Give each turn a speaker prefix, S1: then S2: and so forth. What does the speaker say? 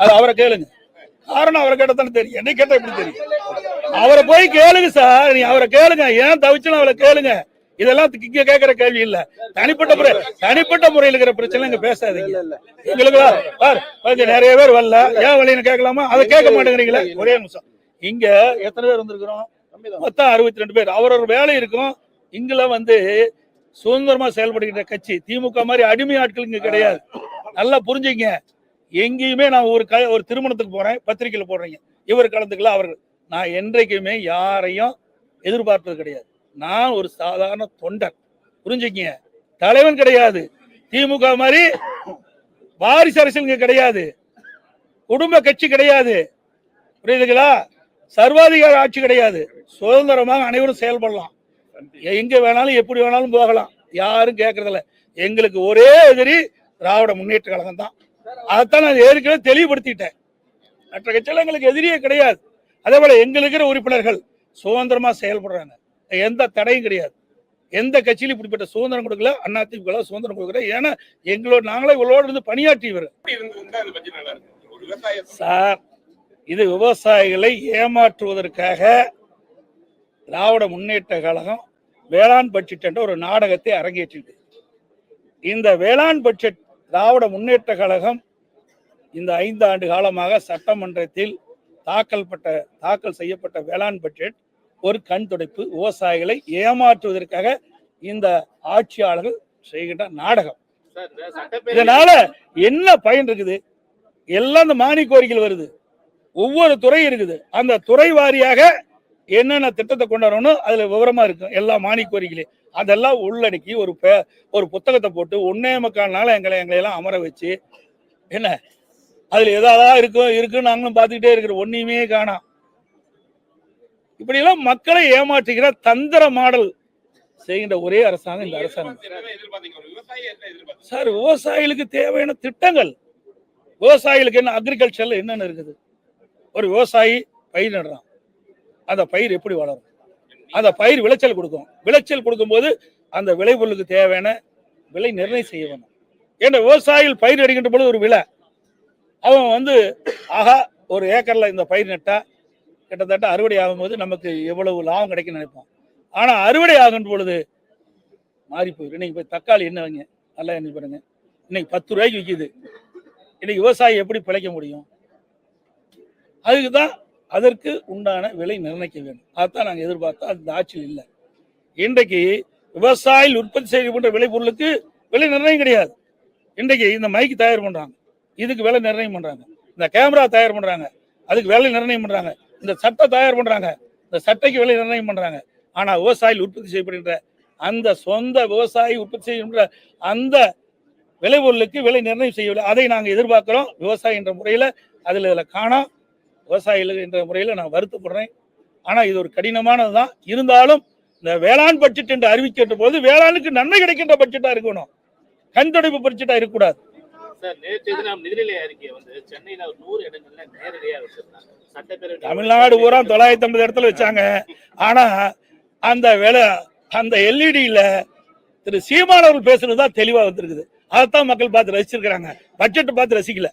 S1: அது அவரை கேளுங்க. காரணம் அவரை கேட்டதானே தெரியும், என்ன கேட்டா எப்படி தெரியும்? அவரை போய் கேளுங்க சார், நீ அவரை கேளுங்க, ஏன் தவிச்சுன்னு அவரை கேளுங்க. இதெல்லாம் இங்க கேட்கிற கேள்வி இல்ல. தனிப்பட்ட முறையில் இருக்கிற பிரச்சனை இங்க பேசாதீங்க. எங்களுக்கு நிறைய பேர் வரல, ஏன் வழின்னு கேட்கலாமா? அதை கேட்க மாட்டேங்கிறீங்களா? ஒரே நிமிஷம். இங்க எத்தனை பேர் வந்திருக்கிறோம்? மொத்தம் 62 பேர். அவரோட வேலை இருக்கும். இங்குல சுதந்திரமா செயல்படுகின்ற கட்சி திமுக மாதிரி அடிமை ஆட்கள் இங்க கிடையாது. நல்லா புரிஞ்சுங்க. எங்கேயுமே நான் ஒரு திருமணத்துக்கு போறேன், பத்திரிகையில போடுறீங்க, இவர் கலந்துக்கலாம் அவர்கள். நான் என்றைக்குமே யாரையும் எதிர்பார்ப்பது கிடையாது. நான் ஒரு சாதாரண தொண்டர், புரிஞ்சுக்கீங்க. தலைவன் கிடையாது. திமுக மாதிரி வாரிசு அரசியல் கிடையாது, குடும்ப கட்சி கிடையாது, புரியுதுங்களா? சர்வாதிகார ஆட்சி கிடையாது. சுதந்திரமாக அனைவரும் செயல்படலாம், எங்க வேணாலும் எப்படி வேணாலும் போகலாம், யாரும் கேட்கறதில்ல. எங்களுக்கு ஒரே எதிரி திராவிட முன்னேற்ற கழகம் தான். அதைத்தான் நான் ஏற்கனவே தெளிவுபடுத்திட்டேன். மற்ற கட்சியில எங்களுக்கு எதிரியே கிடையாது. அதே போல எங்களுக்கு உறுப்பினர்கள் சுதந்திரமா செயல்படுறாங்க, எந்த தடையும் கிடையாது. எந்த கட்சியிலும் இப்படிப்பட்ட சுதந்திரம் கொடுக்கல. அதிமுக சுதந்திரம் கொடுக்கல. ஏன்னா நாங்களே இவங்களோட இருந்து பணியாற்றியவர் சார். இது விவசாயிகளை ஏமாற்றுவதற்காக திராவிட முன்னேற்ற கழகம் வேளாண் பட்ஜெட் என்ற ஒரு நாடகத்தை அரங்கேற்றியது. இந்த வேளாண் பட்ஜெட் திராவிட முன்னேற்ற கழகம் இந்த 5 ஆண்டு காலமாக சட்டமன்றத்தில் தாக்கல் செய்யப்பட்ட வேளாண் பட்ஜெட் ஒரு கண் துடைப்பு. விவசாயிகளை ஏமாற்றுவதற்காக இந்த ஆட்சியாளர்கள் செய்கின்ற நாடகம். இதனால என்ன பயன் இருக்குது? எல்லாம் இந்த மானிய கோரிக்கைகள் வருது, ஒவ்வொரு துறை இருக்குது. அந்த துறை வாரியாக என்னென்ன திட்டத்தை கொண்டு வரணும் அதுல விவரமா இருக்கும். எல்லா மானிய கோரிக்கையிலையும் அதெல்லாம் உள்ளடக்கி ஒரு புத்தகத்தை போட்டு 1.25 நாள் எங்களை எல்லாம் அமர வச்சு, என்ன அதுல ஏதாவது இருக்கு நாங்களும் பார்த்துக்கிட்டே இருக்கிற ஒன்னையுமே காணோம். இப்படி எல்லாம் மக்களை ஏமாற்றுகிற தந்திர மாடல் செய்கின்ற ஒரே அரசாங்கம் இந்த அரசாங்கம் சார். விவசாயிகளுக்கு தேவையான திட்டங்கள், விவசாயிகளுக்கு என்ன அக்ரிகல்ச்சர்ல என்னென்ன இருக்குது? ஒரு விவசாயி பயிர் நடுறான், அந்த பயிர் எப்படி வளரும்? அந்த பயிர் விளைச்சல் கொடுக்கும். விளைச்சல் கொடுக்கும் போது அந்த விளைபொருளுக்கு தேவையான விலை நிர்ணயம் செய்ய வேணும். ஏன்னா விவசாயிகள் பயிர் அடிக்கின்ற பொழுது ஒரு விலை, அவன் ஆகா ஒரு ஏக்கர்ல இந்த பயிர் நட்டா கிட்டத்தட்ட அறுவடை ஆகும்போது நமக்கு எவ்வளவு லாபம் கிடைக்குன்னு நினைப்போம். ஆனா அறுவடை ஆகுன்ற பொழுது மாறி போயிடும். இன்னைக்கு போய் தக்காளி என்ன வைங்க, நல்லா என்ன பண்ணுங்க, இன்னைக்கு 10 ரூபாய்க்கு விற்கிது. இன்னைக்கு விவசாயி எப்படி பிழைக்க முடியும்? அதுக்குதான் அதற்கு உண்டான விலை நிர்ணயிக்க வேண்டும். அதான் நாங்கள் எதிர்பார்த்தோம். அந்த ஆட்சியில் இல்லை. இன்றைக்கு விவசாயிகள் உற்பத்தி செய்யப்பட்ட விளைபொருளுக்கு விலை நிர்ணயம் கிடையாது. இன்றைக்கு இந்த மைக்கு தயார் பண்றாங்க, இதுக்கு விலை நிர்ணயம் பண்றாங்க. இந்த கேமரா தயார் பண்றாங்க, அதுக்கு விலை நிர்ணயம் பண்றாங்க. இந்த சட்டை தயார் பண்றாங்க, இந்த சட்டைக்கு விலை நிர்ணயம் பண்றாங்க. ஆனா விவசாயிகள் உற்பத்தி செய்யப்படுகின்ற அந்த சொந்த விவசாயி உற்பத்தி செய்கின்ற அந்த விளைபொருளுக்கு விலை நிர்ணயம் செய்யவில்லை. அதை நாங்கள் எதிர்பார்க்கிறோம். விவசாயி என்ற முறையில இதுல காணோம். விவசாயிகள் என்ற முறையில நான் வருத்தப்படுறேன். ஆனா இது ஒரு கடினமானதுதான். இருந்தாலும் இந்த வேளாண் பட்ஜெட் என்று அறிவிக்கின்ற போது வேளாணுக்கு நன்மை கிடைக்கின்ற பட்ஜெட்டா இருக்கணும், கண் துடைப்பு பட்ஜெட்டா இருக்கக்கூடாது. தமிழ்நாடு பூரா 950 இடத்துல வச்சாங்க. ஆனா அந்த எல்இடியில திரு சீமான் அவர்கள் பேசுறதுதான் தெளிவா வந்திருக்குது. அதைத்தான் மக்கள் பார்த்து ரசிச்சிருக்கிறாங்க, பட்ஜெட் பார்த்து ரசிக்கல.